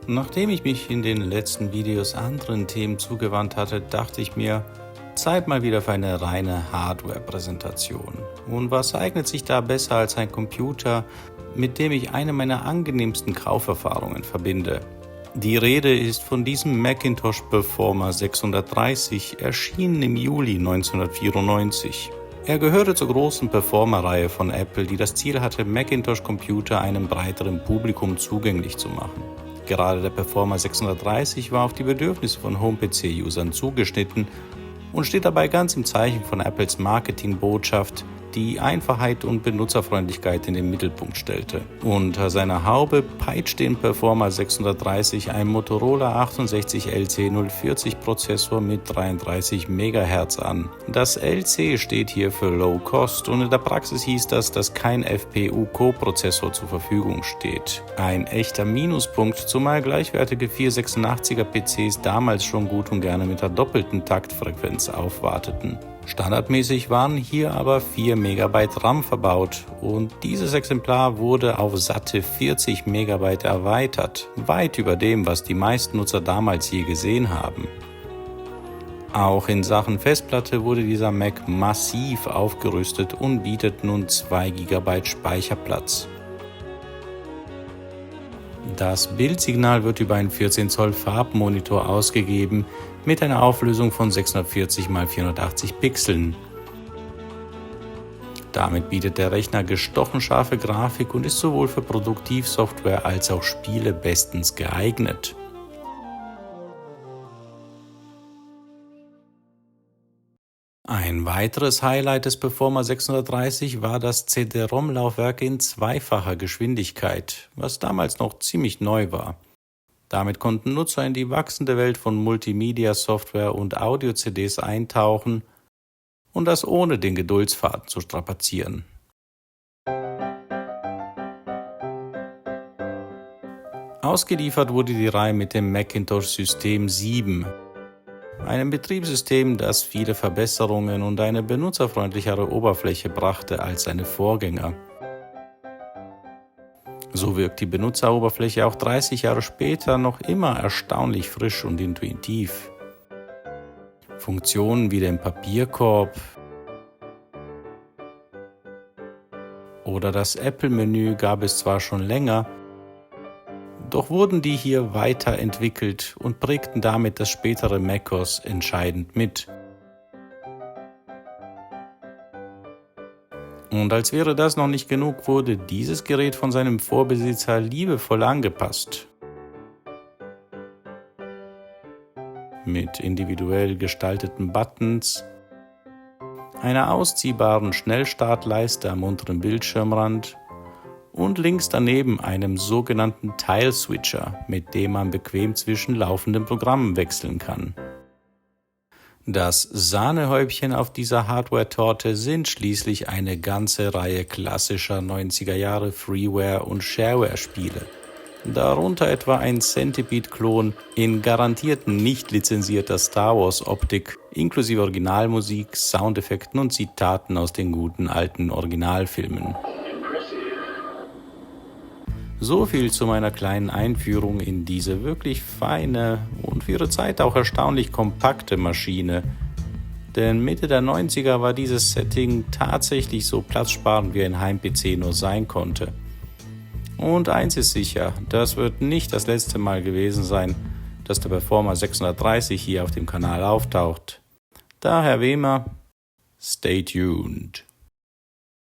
Nachdem ich mich in den letzten Videos anderen Themen zugewandt hatte, dachte ich mir, Zeit mal wieder für eine reine Hardware-Präsentation. Und was eignet sich da besser als ein Computer, mit dem ich eine meiner angenehmsten Kauferfahrungen verbinde? Die Rede ist von diesem Macintosh Performer 630, erschienen im Juli 1994. Er gehörte zur großen Performer-Reihe von Apple, die das Ziel hatte, Macintosh-Computer einem breiteren Publikum zugänglich zu machen. Gerade der Performer 630 war auf die Bedürfnisse von Home-PC-Usern zugeschnitten und steht dabei ganz im Zeichen von Apples Marketingbotschaft, die Einfachheit und Benutzerfreundlichkeit in den Mittelpunkt stellte. Unter seiner Haube peitscht den Performer 630 ein Motorola 68LC040 Prozessor mit 33 MHz an. Das LC steht hier für Low Cost und in der Praxis hieß das, dass kein FPU-Co-Prozessor zur Verfügung steht. Ein echter Minuspunkt, zumal gleichwertige 486er PCs damals schon gut und gerne mit der doppelten Taktfrequenz aufwarteten. Standardmäßig waren hier aber 4 MB RAM verbaut und dieses Exemplar wurde auf satte 40 MB erweitert, weit über dem, was die meisten Nutzer damals je gesehen haben. Auch in Sachen Festplatte wurde dieser Mac massiv aufgerüstet und bietet nun 2 GB Speicherplatz. Das Bildsignal wird über einen 14 Zoll Farbmonitor ausgegeben mit einer Auflösung von 640 x 480 Pixeln. Damit bietet der Rechner gestochen scharfe Grafik und ist sowohl für Produktivsoftware als auch Spiele bestens geeignet. Ein weiteres Highlight des Performer 630 war das CD-ROM-Laufwerk in zweifacher Geschwindigkeit, was damals noch ziemlich neu war. Damit konnten Nutzer in die wachsende Welt von Multimedia-Software und Audio-CDs eintauchen und das ohne den Geduldsfaden zu strapazieren. Ausgeliefert wurde die Reihe mit dem Macintosh System 7. Einem Betriebssystem, das viele Verbesserungen und eine benutzerfreundlichere Oberfläche brachte als seine Vorgänger. So wirkt die Benutzeroberfläche auch 30 Jahre später noch immer erstaunlich frisch und intuitiv. Funktionen wie den Papierkorb oder das Apple-Menü gab es zwar schon länger, doch wurden die hier weiterentwickelt und prägten damit das spätere macOS entscheidend mit. Und als wäre das noch nicht genug, wurde dieses Gerät von seinem Vorbesitzer liebevoll angepasst. Mit individuell gestalteten Buttons, einer ausziehbaren Schnellstartleiste am unteren Bildschirmrand und links daneben einem sogenannten Tile-Switcher, mit dem man bequem zwischen laufenden Programmen wechseln kann. Das Sahnehäubchen auf dieser Hardware-Torte sind schließlich eine ganze Reihe klassischer 90er Jahre Freeware- und Shareware-Spiele. Darunter etwa ein Centipede-Klon in garantiert nicht lizenzierter Star Wars-Optik, inklusive Originalmusik, Soundeffekten und Zitaten aus den guten alten Originalfilmen. So viel zu meiner kleinen Einführung in diese wirklich feine und für ihre Zeit auch erstaunlich kompakte Maschine. Denn Mitte der 90er war dieses Setting tatsächlich so platzsparend wie ein Heim-PC nur sein konnte. Und eins ist sicher, das wird nicht das letzte Mal gewesen sein, dass der Performer 630 hier auf dem Kanal auftaucht. Daher wie immer, stay tuned.